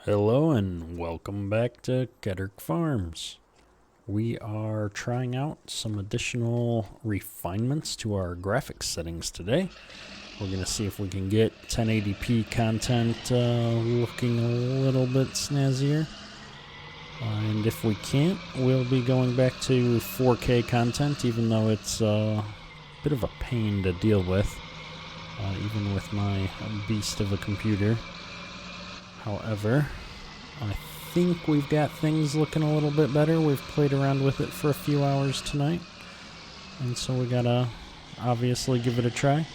Hello and welcome back to Kedrick Farms. We are trying out some additional refinements to our graphics settings today. We're going to see if we can get 1080p content looking a little bit snazzier. And if we can't, we'll be going back to 4K content, even though it's a bit of a pain to deal with, even with my beast of a computer. However, I think we've got things looking a little bit better. We've played around with it for a few hours tonight, and so we gotta obviously give it a try.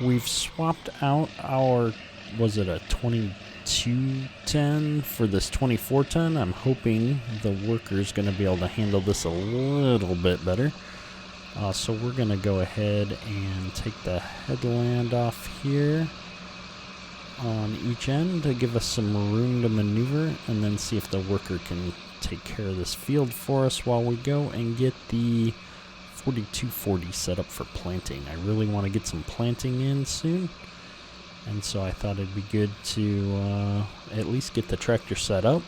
We've swapped out our, was it a 2210 for this 2410? I'm hoping the worker's gonna be able to handle this a little bit better. So we're gonna go ahead and take the headland off here on each end to give us some room to maneuver, and then see if the worker can take care of this field for us while we go and get the 4240 set up for planting. I really want to get some planting in soon, and so I thought it'd be good to at least get the tractor set up.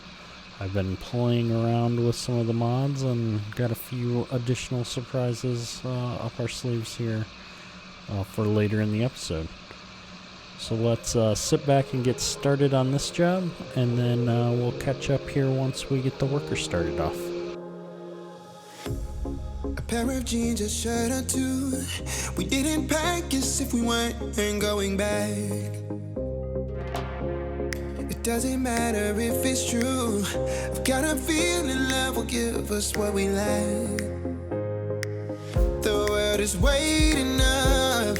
I've been playing around with some of the mods and got a few additional surprises up our sleeves here for later in the episode. So let's sit back and get started on this job, and then we'll catch up here once we get the worker started off. A pair of jeans, a shirt or two. We didn't pack as if we weren't going back. It doesn't matter if it's true. I've got a feeling love will give us what we lack. The world is waiting up.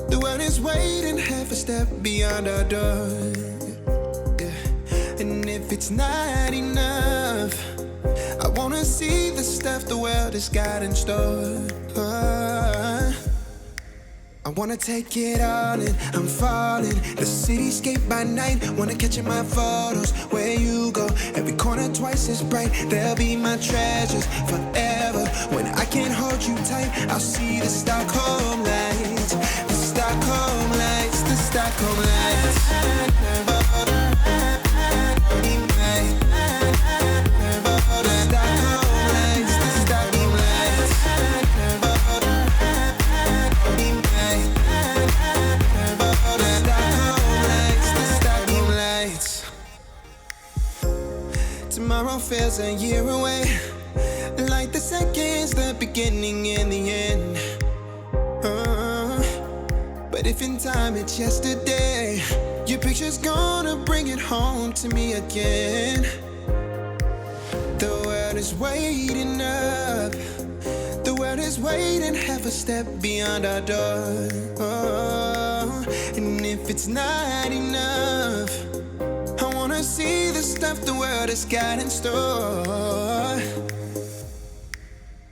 The world is waiting half a step beyond our door. Yeah. And if it's not enough, I wanna see the stuff the world has got in store. I wanna take it all in, I'm falling. The cityscape by night, wanna catch in my photos. Where you go, every corner twice as bright. They'll be my treasures forever. When I can't hold you tight, I'll see the Stockholm lights. The Stockholm lights, the Stockholm lights. Tomorrow feels a year away, like the seconds, the beginning and the end. But if in time it's yesterday, your picture's gonna bring it home to me again. The world is waiting up. The world is waiting half a step beyond our door. And if it's not enough, I wanna see the stuff the world has got in store.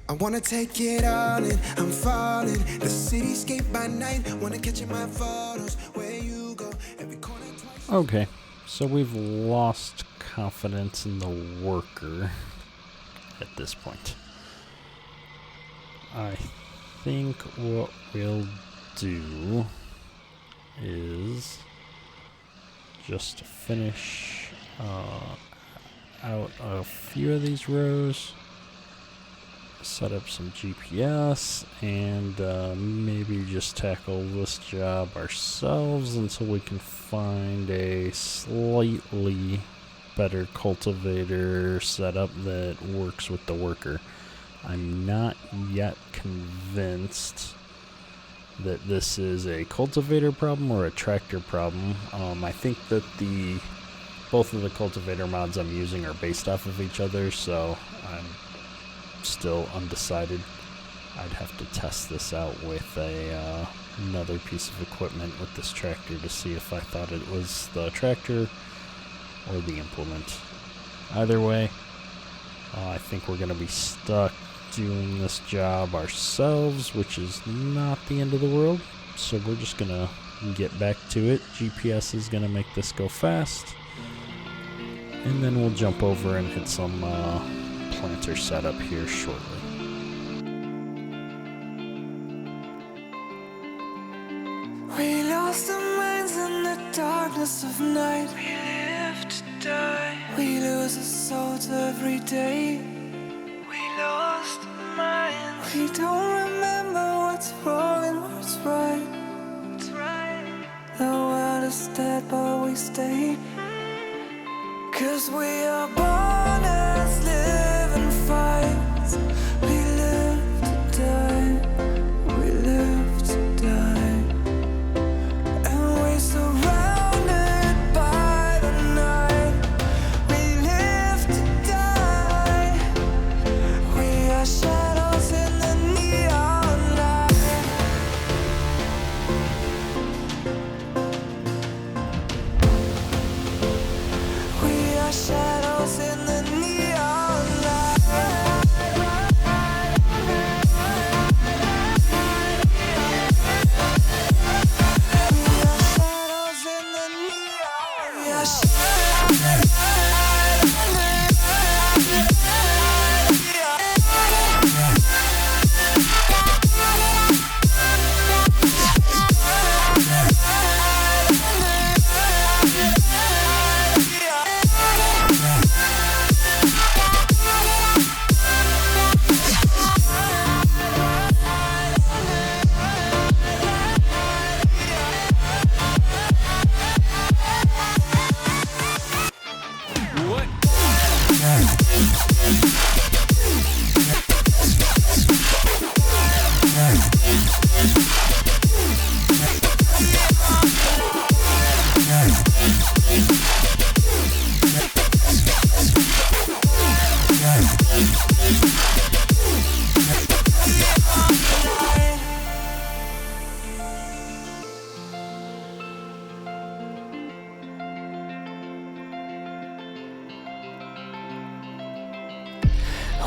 I wanna take it all in, I'm falling. The cityscape by night, wanna catch in my photos. Where you go, every corner twice. Okay, so we've lost confidence in the worker at this point. I think what we'll do is just finish out a few of these rows, set up some GPS, and maybe just tackle this job ourselves until we can find a slightly better cultivator setup that works with the worker. I'm not yet convinced that this is a cultivator problem or a tractor problem. I think that both of the cultivator mods I'm using are based off of each other, so I'm still undecided. I'd have to test this out with another piece of equipment with this tractor to see if I thought it was the tractor or the implement. Either way, I think we're going to be stuck doing this job ourselves, which is not the end of the world. So we're just going to get back to it. GPS is going to make this go fast. And then we'll jump over and hit some planter setup here shortly. We lost our minds in the darkness of night. We live to die. fields every day. We lost minds. We don't remember what's wrong and what's right. The world is dead, but we stay. 'Cause we are born as living fights. We live to die. We live to die. And we're surrounded by the night. We live to die. We are shadows in the neon light. We are shadows in the neon light. We are shadows in the neon. We are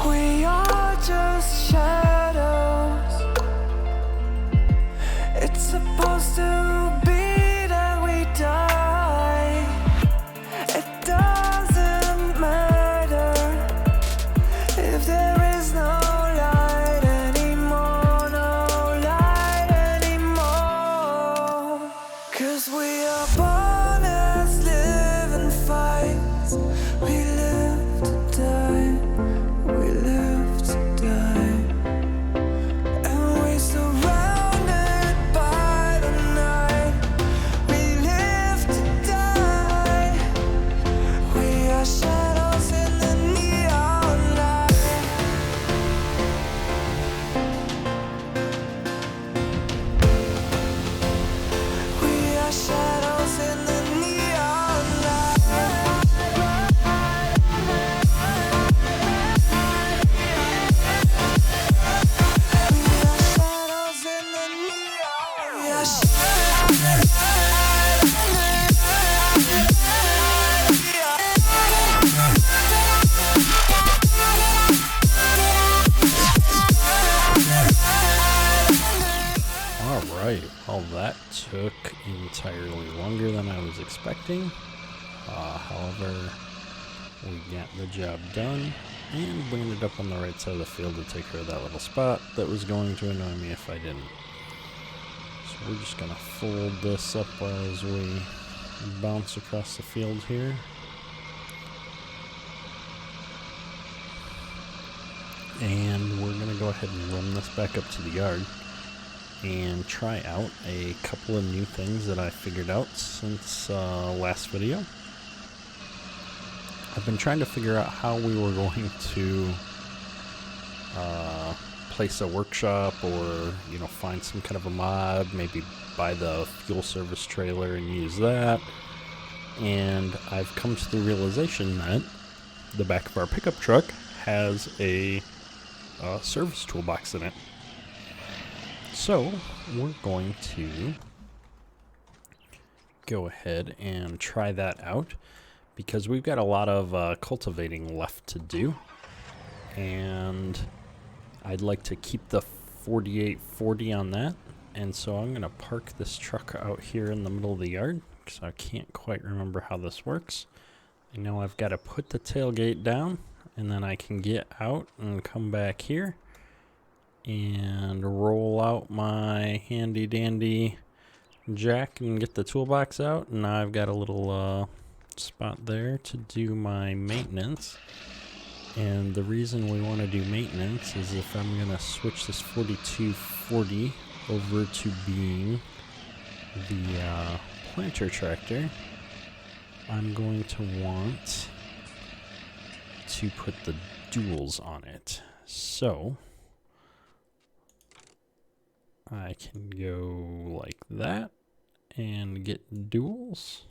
We are just shadows. It's supposed to be that we die. It doesn't matter if there is no light anymore, no light anymore. 'Cause we are born as living fights. We live to die. We live to die. And we're surrounded by the night. We live to die. We are shadows in the neon light. We are shadows in the neon light. We are shadows in the neon. We are Alright, well that took entirely longer than I was expecting. However, we got the job done, and we ended up on the right side of the field to take care of that little spot that was going to annoy me if I didn't. So we're just going to fold this up as we bounce across the field here. And we're going to go ahead and run this back up to the yard and try out a couple of new things that I figured out since last video. I've been trying to figure out how we were going to place a workshop, or find some kind of a mod, maybe buy the fuel service trailer and use that. And I've come to the realization that the back of our pickup truck has a service toolbox in it. So we're going to go ahead and try that out, because we've got a lot of cultivating left to do, and I'd like to keep the 4840 on that. And so I'm going to park this truck out here in the middle of the yard, because I can't quite remember how this works. I know I've got to put the tailgate down, and then I can get out and come back here and roll out my handy dandy jack and get the toolbox out. And now I've got a little spot there to do my maintenance. And the reason we want to do maintenance is if I'm going to switch this 4240 over to being the planter tractor, I'm going to want to put the duals on it. So I can go like that and get duals.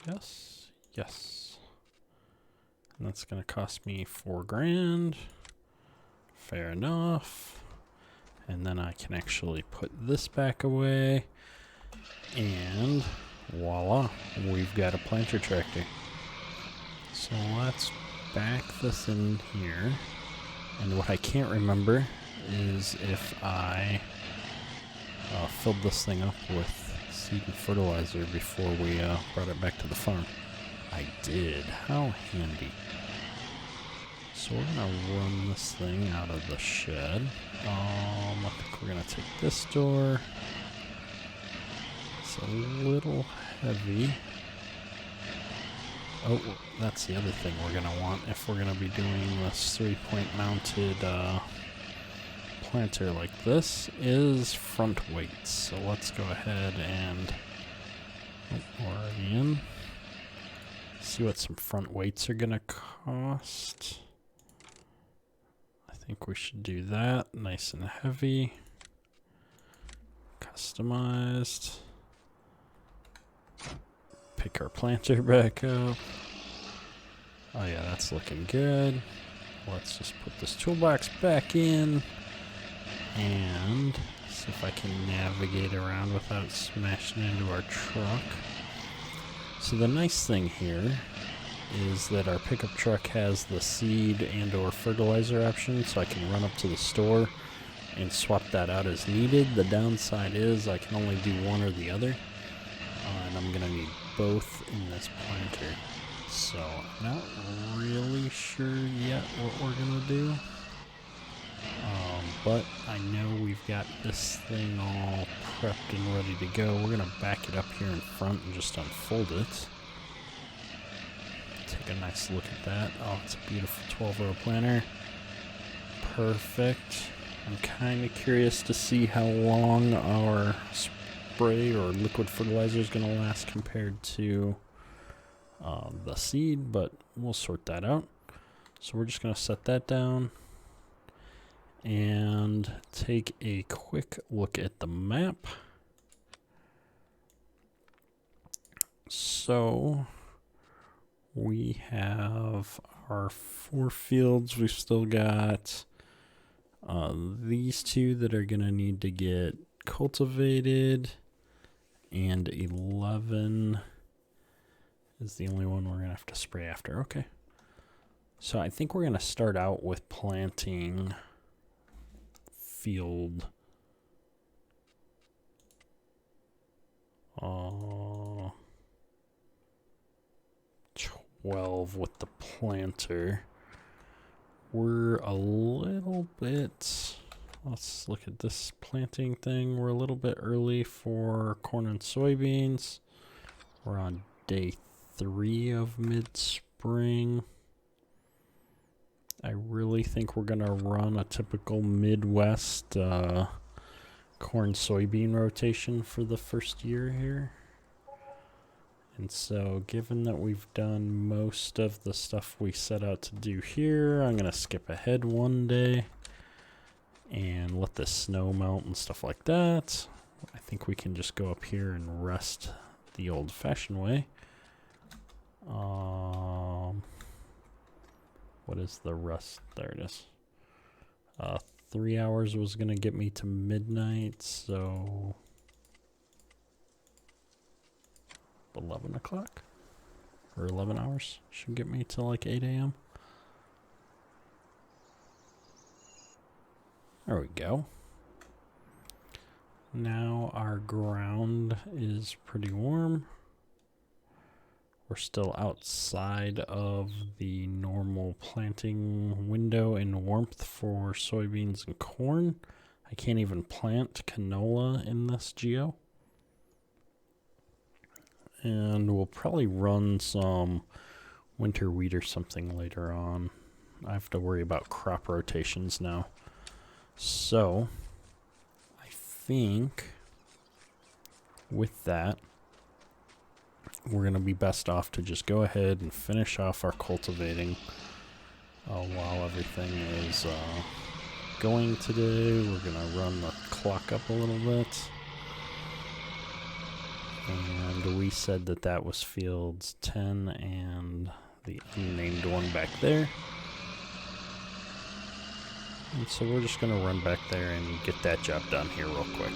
Yes, yes. And that's going to cost me $4,000. Fair enough. And then I can actually put this back away. And voila, we've got a planter tractor. So let's back this in here. And what I can't remember is if I filled this thing up with seed and fertilizer before we brought it back to the farm. I did. How handy. So we're going to run this thing out of the shed. I think we're going to take this door. It's a little heavy. Oh, that's the other thing we're going to want if we're going to be doing this 3-point mounted planter like this is front weights. So let's go ahead and we're already in. See what some front weights are going to cost. I think we should do that. Nice and heavy. Customized. Pick our planter back up. Oh yeah, that's looking good. Let's just put this toolbox back in and see if I can navigate around without smashing into our truck. So the nice thing here is that our pickup truck has the seed and or fertilizer option, so I can run up to the store and swap that out as needed. The downside is I can only do one or the other, and I'm going to need both in this planter. So I'm not really sure yet what we're going to do, but I know we've got this thing all prepped and ready to go. We're going to back it up here in front and just unfold it. Take a nice look at that. Oh, it's a beautiful 12-row planter. Perfect. I'm kind of curious to see how long our spray or liquid fertilizer is going to last compared to the seed, but we'll sort that out. So we're just going to set that down and take a quick look at the map. So we have our 4 fields. We've still got these 2 that are going to need to get cultivated, and 11 is the only one we're going to have to spray after. Okay. So I think we're going to start out with planting field 12 with the planter. We're a little bit, let's look at this planting thing. We're a little bit early for corn and soybeans. We're on day 3 of mid-spring. I really think we're going to run a typical Midwest corn-soybean rotation for the first year here. And so given that we've done most of the stuff we set out to do here, I'm going to skip ahead one day and let the snow melt and stuff like that. I think we can just go up here and rest the old-fashioned way. What is the rest? There it is. 3 hours was going to get me to midnight, so 11 o'clock or 11 hours should get me to like 8 a.m. There we go. Now our ground is pretty warm. We're still outside of the normal planting window in warmth for soybeans and corn. I can't even plant canola in this geo. and we'll probably run some winter wheat or something later on. I have to worry about crop rotations now. So, I think with that, we're going to be best off to just go ahead and finish off our cultivating while everything is going today. We're going to run the clock up a little bit. And we said that that was fields 10 and the unnamed one back there. And so we're just going to run back there and get that job done here real quick.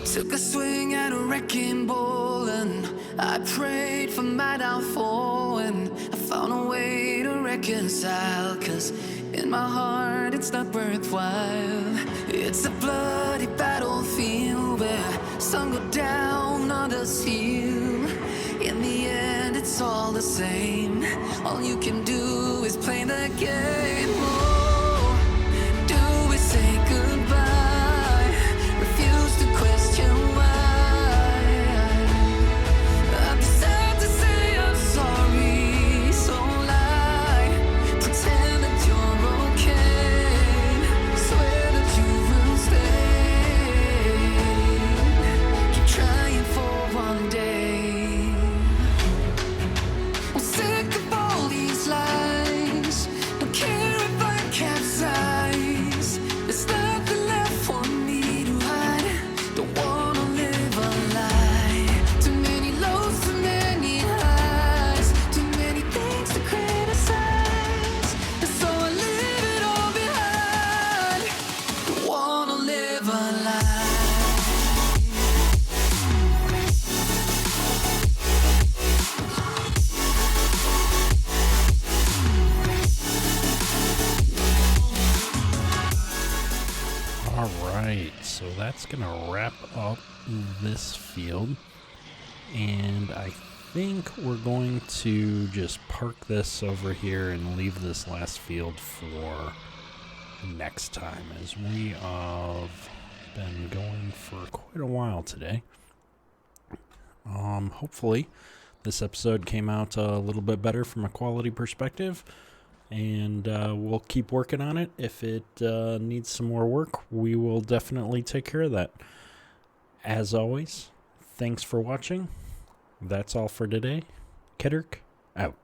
Took a swing at a wrecking ball and I prayed for my downfall, and I found a way to reconcile, 'cause in my heart it's not worthwhile. It's a bloody battlefield where some go down, others heal. In the end it's all the same. All you can do is play the game. Oh, do we say goodbye? Refuse to question why. I'm sad to say I'm sorry, so lie. Pretend that you're okay. Swear that you will stay. Keep trying for one day. I'm sick of all these lies. Don't care if I capsize. There's nothing left for me to hide. Don't wanna live a lie. Too many lows, too many highs. Too many things to criticize. And so I leave it all behind. Don't wanna live a lie. Alright, so that's going to wrap up this field. And I think we're going to just park this over here and leave this last field for next time, as we have been going for quite a while today. Hopefully this episode came out a little bit better from a quality perspective. And we'll keep working on it. If it needs some more work, we will definitely take care of that. As always, thanks for watching. That's all for today. Kedrick, out.